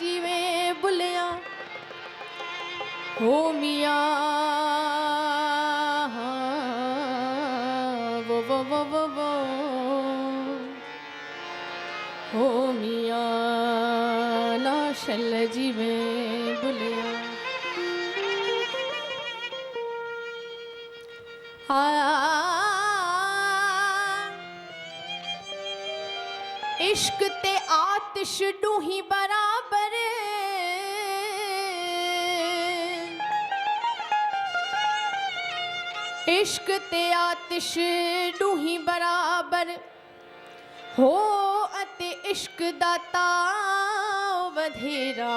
जीवे बुलिया हो मिया वो हो मिया ना शल जीवे बुलिया इश्क ते आतिश डूही बराबर इश्क ते आतिश डूही बराबर हो अते इश्क दा ताव वधेरा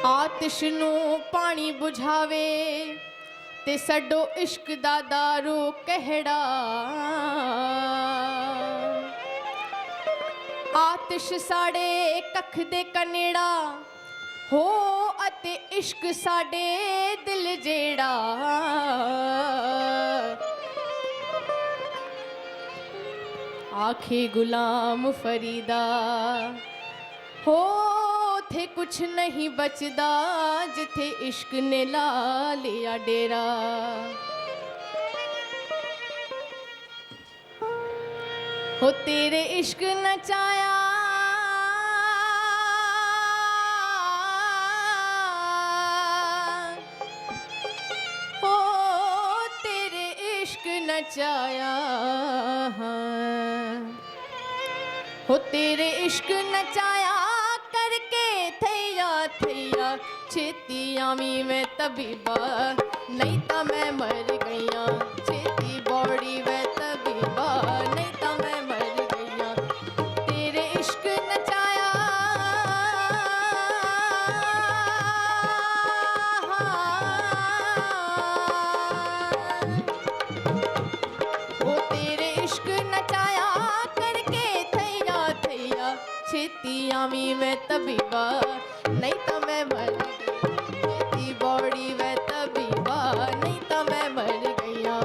आतिश नू पानी बुझावे ते सडो इश्क दा दारू कहड़ा आतिश साड़े कख दे कनेड़ा हो अते इश्क साड़े दिल जेड़ा आखे गुलाम फरीदा हो थे कुछ नहीं बचदा जिथे इश्क ने ला लिया डेरा हो तेरे इश्क नचाया हो तेरे इश्क नचाया हो तेरे इश्क नचाया करके थैया थैया छेती आमी मैं तबीबा नहीं ता मैं मर गईया छेती बॉडी में तबीबा नहीं ता मैं मर गईया तेरे इश्क नचाया वो तेरे इश्क नचाया करके थैया थैया छेती आमी मैं तबीबा नहीं तो मैं मर गई छेती बॉडी में तबीबा नहीं तो मैं मर गईया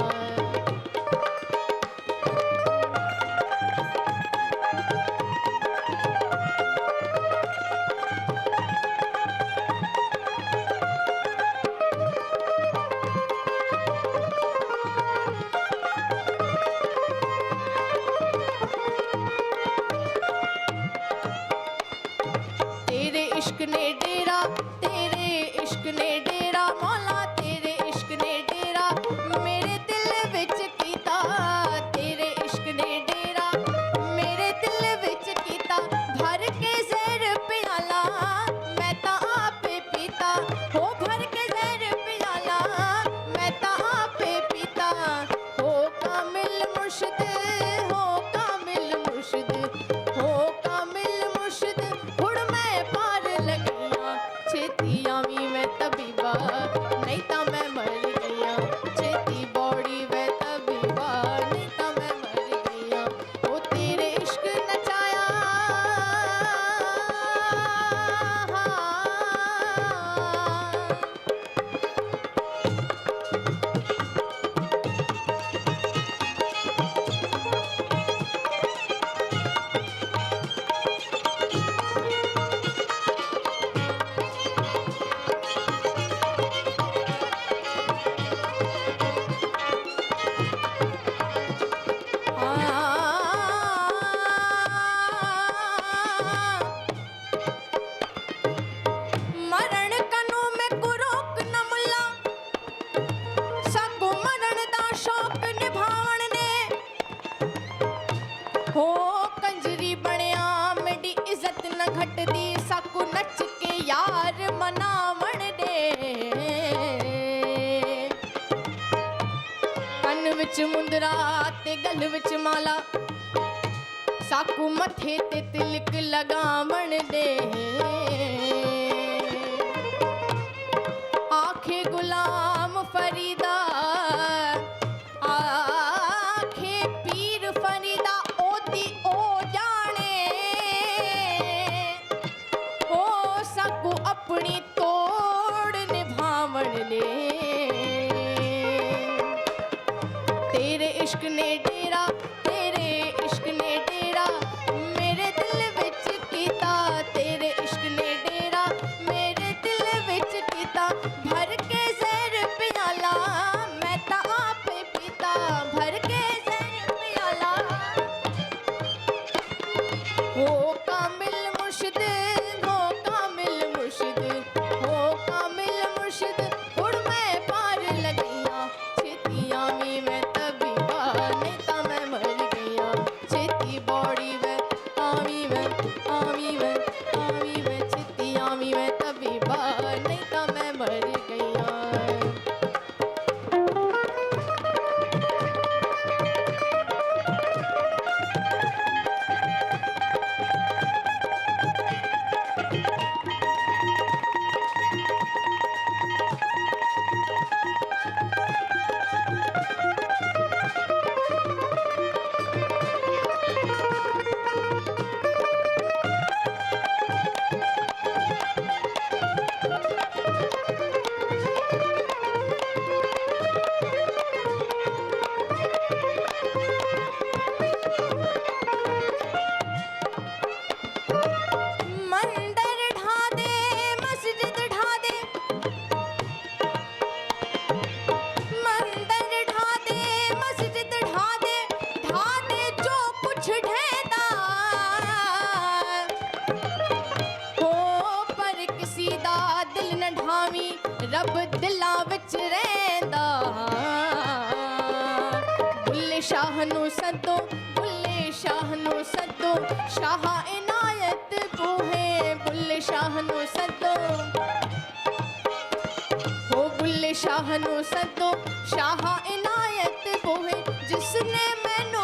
तेरे इश्क ने डेरा तेरे इश्क ने डेरा मौला तेरे इश्क ने डेरा मेरे दिल विच कीता तेरे इश्क ने डेरा मेरे दिल विच कीता भर के ज़हर प्याला मैं ता आपे पीता हो भर के ज़हर प्याला मैं ता आपे पीता हो कामिल मुर्शिद हो कामिल मुर्शिद हो कामिल मुर्शिद हुड़ मैं पार लगिया छेती आवी मैं तबीबा नहीं ता मैं मर गईया छेती बॉडी में तबीबा नहीं ता मैं मर गईया ओ तेरे इश्क नचाया मरण कनू में कुरोक न मुल्ला साकू मरण दा शौक निभावण ने हो कंजरी बनिया मेरी इज्जत न घटदी साकू नच के यार मनावण दे कन विच मुंदरा ते गल विच माला साकू मथे ते तिलक लगावण दे आखे गुलाम फरीदा आखे पीर फरीदा ओदी ओ जाने ओ साकू अपनी तोड़ निभावण दे तेरे इश्क ने डेरा तेरे इश्क ने डेरा मेरे हो कामिल मुर्शिद, हो कामिल मुर्शिद, हो कामिल मुर्शिद, हुण मैं पार लगैया, छेती आवी मैं तबीबा, नहीं तां मैं मर गईया, छेती बौड़ी वे आवी मैं, आवी मैं, आवी मैं, छेती आवी मैं तबीबा, नहीं तां मैं मर गईया। मंदिर ढा दे, मस्जिद ढा दे, मंदिर ढा दे, मस्जिद ढा दे, ढा दे जो कुछ ढेदा हो, पर किसी दा दिल न ढावी, रब दिलां विच रहिंदा। बुल्ले शाह नूं सदो, बुल्ले शाह नूं सदो, शाह इनायत बूहे, बुल्ले शाह नूं सदो, हो बुल्ले शाह नूं सदो, शाह इनायत बूहे, जिसने मैनू